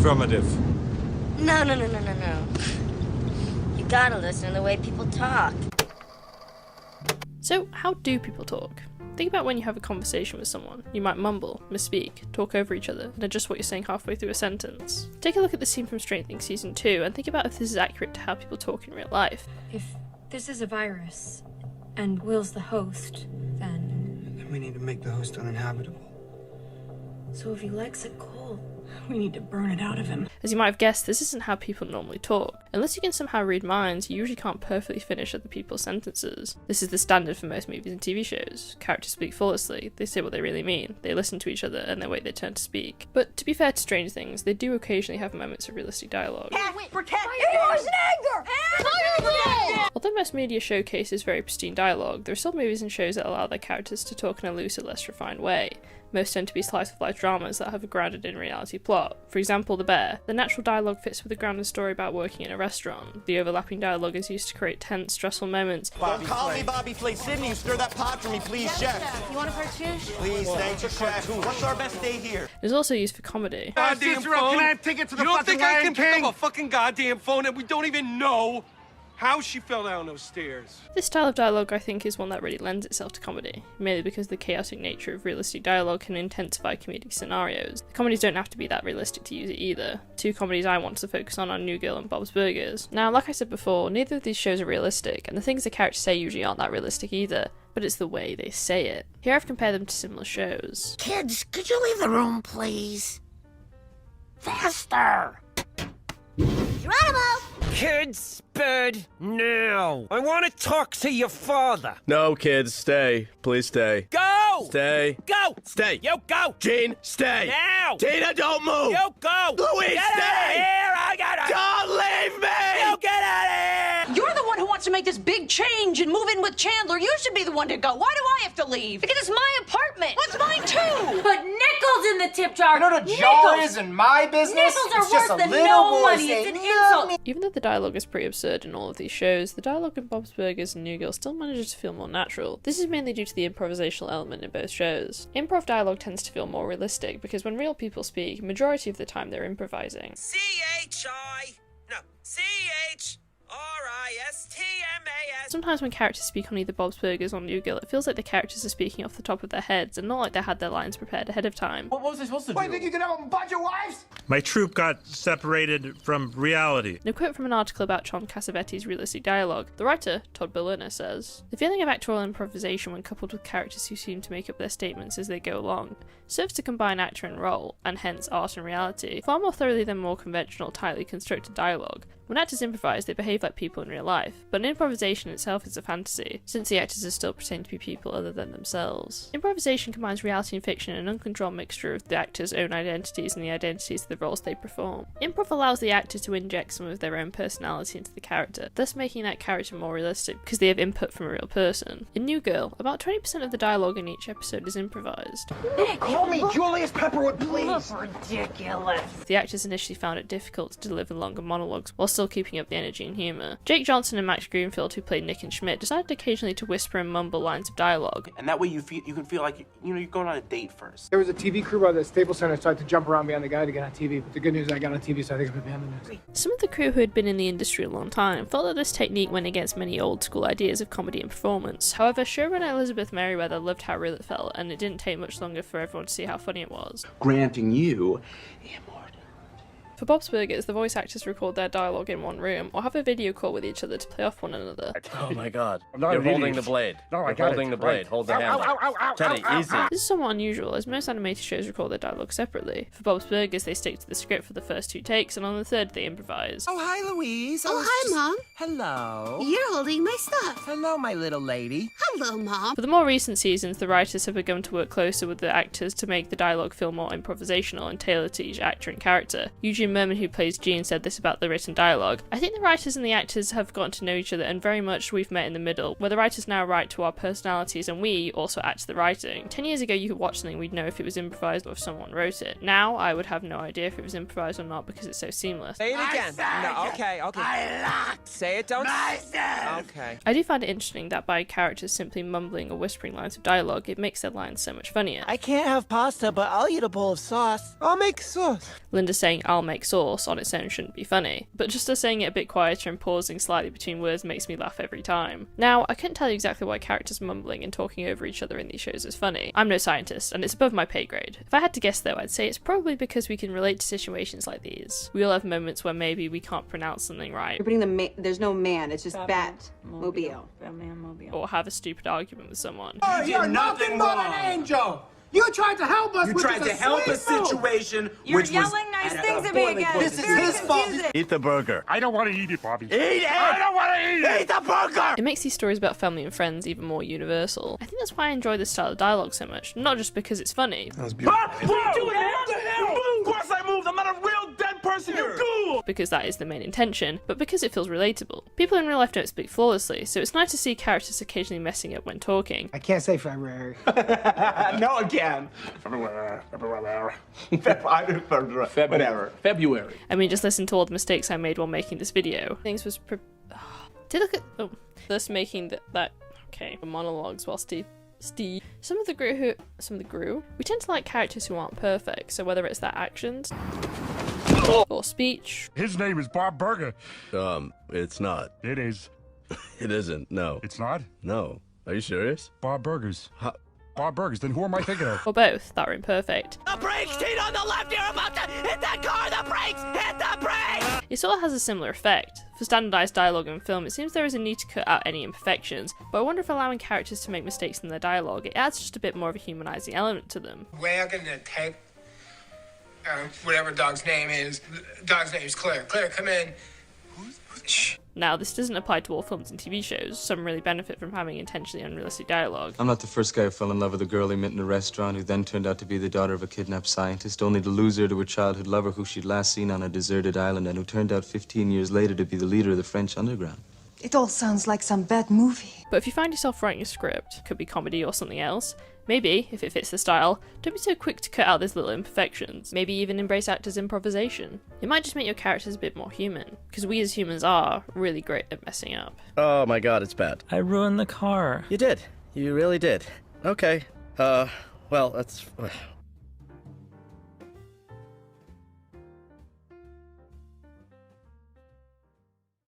Affirmative. No. You gotta listen to the way people talk. So, how do people talk? Think about when you have a conversation with someone. You might mumble, misspeak, talk over each other, and adjust what you're saying halfway through a sentence. Take a look at the scene from Stranger Things Season 2 and think about if this is accurate to how people talk in real life. If this is a virus, and Will's the host, then we need to make the host uninhabitable. So if he likes it cold, we need to burn it out of him. As you might have guessed, this isn't how people normally talk. Unless you can somehow read minds, you usually can't perfectly finish other people's sentences. This is the standard for most movies and TV shows. Characters speak flawlessly, they say what they really mean, they listen to each other, and they wait their turn to speak. But to be fair to Stranger Things, they do occasionally have moments of realistic dialogue. Although most media showcases very pristine dialogue, there are still movies and shows that allow their characters to talk in a looser, less refined way. Most tend to be slice-of-life dramas that have a grounded in reality plot. For example, The Bear. The natural dialogue fits with a grounded story about working in a restaurant. The overlapping dialogue is used to create tense, stressful moments. Don't call me Bobby Flay. Sydney, stir that pot for me, please, chef. You want a cartouche? Please, thank you, chef. What's our best day here? It is also used for comedy. Goddamn phone. Can I have tickets to the You don't fucking think I Lion can pick King? up a fucking goddamn phone and we don't even know how she fell down those stairs? This style of dialogue, I think, is one that really lends itself to comedy, merely because the chaotic nature of realistic dialogue can intensify comedic scenarios. The comedies don't have to be that realistic to use it either. Two comedies I want to focus on are New Girl and Bob's Burgers. Now, like I said before, neither of these shows are realistic, and the things the characters say usually aren't that realistic either, but it's the way they say it. Here I've compared them to similar shows. Kids, could you leave the room, please? Faster! Geronimo! Kids, bed, now. I want to talk to your father. No, kids, stay. Please stay. Go! Stay. Go! Stay. You go! Gene, stay. Now! Tina, don't move. You go! Louise, get stay! Out of here! I gotta... Don't leave me! You get out of here! You're the one who wants to make this big change and move in with Chandler. You should be the one to go. Why do I have to leave? Because it's my apartment. Well, it's mine too. Put nickels in the tip jar. You know what a jar is in my business? Nickels are it's just worse a than little no boy money. saying, It's an insult. Even though the dialogue is pretty absurd in all of these shows, the dialogue in Bob's Burgers and New Girl still manages to feel more natural. This is mainly due to the improvisational element in both shows. Improv dialogue tends to feel more realistic because when real people speak, majority of the time they're improvising. C-H-I-R-I-S-T-M-A-S. Sometimes when characters speak on either Bob's Burgers or New Girl, it feels like the characters are speaking off the top of their heads and not like they had their lines prepared ahead of time. What was I supposed to do? Why, think you can have a bunch of wives? My troop got separated from reality. In a quote from an article about John Cassavetes' realistic dialogue, the writer, Todd Berliner, says, "The feeling of actorial improvisation when coupled with characters who seem to make up their statements as they go along serves to combine actor and role, and hence art and reality, far more thoroughly than more conventional, tightly constructed dialogue. When actors improvise, they behave like people in real life, but an improvisation itself is a fantasy, since the actors are still pretending to be people other than themselves. Improvisation combines reality and fiction in an uncontrolled mixture of the actors' own identities and the identities of the roles they perform. Improv allows the actor to inject some of their own personality into the character, thus making that character more realistic because they have input from a real person. In New Girl, about 20% of the dialogue in each episode is improvised. Call me Julius Pepperwood, please. Ridiculous. The actors initially found it difficult to deliver longer monologues while still keeping up the energy and humour. Jake Johnson and Max Greenfield, who played Nick and Schmidt, decided occasionally to whisper and mumble lines of dialogue. And that way you can feel like you're going on a date first. There was a TV crew by the Staples Center, so I had to jump around behind the guy to get on TV. But the good news is I got on TV, so I think I'm going to be on the news. Some of the crew who had been in the industry a long time felt that this technique went against many old school ideas of comedy and performance. However, showrunner Elizabeth Merriweather loved how real it felt, and it didn't take much longer for everyone to see how funny it was. Granting you For Bob's Burgers, the voice actors record their dialogue in one room, or have a video call with each other to play off one another. Oh my god. not You're an holding idiot. the blade. No, I You're got holding it. the blade. Right. Hold the Ow, handle. ow, ow, ow, Teddy, ow, easy. This is somewhat unusual, as most animated shows record their dialogue separately. For Bob's Burgers, they stick to the script for the first two takes, and on the third, they improvise. Oh, hi, Louise. Oh, hi, Mom. Hello. You're holding my stuff. Hello, my little lady. Hello, Mom. For the more recent seasons, the writers have begun to work closer with the actors to make the dialogue feel more improvisational and tailored to each actor and character. Eugene Merman, who plays Gene, said this about the written dialogue. "I think the writers and the actors have gotten to know each other, and very much we've met in the middle, where the writers now write to our personalities and we also act to the writing. 10 years ago you could watch something, we'd know if it was improvised or if someone wrote it. Now I would have no idea if it was improvised or not because it's so seamless." Say it again. No, okay. Say it, don't... Okay. I do find it interesting that by characters simply mumbling or whispering lines of dialogue, it makes their lines so much funnier. I can't have pasta, but I'll eat a bowl of sauce. I'll make sauce. Linda saying "I'll make like sauce on its own shouldn't be funny, but just us saying it a bit quieter and pausing slightly between words makes me laugh every time. Now, I couldn't tell you exactly why characters mumbling and talking over each other in these shows is funny. I'm no scientist, and it's above my pay grade. If I had to guess though, I'd say it's probably because we can relate to situations like these. We all have moments where maybe we can't pronounce something right. You're putting there's no man, it's just Batmobile. Or have a stupid argument with someone. Oh, you're nothing but an angel! You tried to help us. You tried to help a situation. You're yelling nice things at me again. This is his fault. Eat the burger. I don't want to eat it, Bobby. Eat it! I don't want to eat it! Eat the burger! It makes these stories about family and friends even more universal. I think that's why I enjoy this style of dialogue so much, not just because it's funny. That was beautiful. Of course I moved. I'm not a real dead person. You cool. Because that is the main intention, but because it feels relatable. People in real life don't speak flawlessly, so it's nice to see characters occasionally messing up when talking. I can't say February. No, again. Whatever. February. I mean, just listen to all the mistakes I made while making this video. Things was did look at this making that monologues while Steve. Some of the grew. We tend to like characters who aren't perfect, so whether it's their actions or speech. His name is Bob Burger. It's not. It is. It isn't, no. It's not? No. Are you serious? Bob Burgers. Bob Burgers, then who am I thinking of? Or both, that are imperfect. The brakes, Teen, on the left, you're about to hit that car, the brakes, hit the brakes! It sort of has a similar effect. For standardised dialogue in film, it seems there is a need to cut out any imperfections, but I wonder if allowing characters to make mistakes in their dialogue, it adds just a bit more of a humanising element to them. We're gonna take whatever dog's name is. The dog's name is Claire. Claire, come in. Shh. Now, this doesn't apply to all films and TV shows. Some really benefit from having intentionally unrealistic dialogue. I'm not the first guy who fell in love with a girl he met in a restaurant who then turned out to be the daughter of a kidnapped scientist, only to lose her to a childhood lover who she'd last seen on a deserted island and who turned out 15 years later to be the leader of the French underground. It all sounds like some bad movie. But if you find yourself writing a script, could be comedy or something else, maybe, if it fits the style, don't be so quick to cut out those little imperfections. Maybe even embrace actors' improvisation. It might just make your characters a bit more human, because we as humans are really great at messing up. Oh my god, it's bad. I ruined the car. You did. You really did. Okay. Well, that's...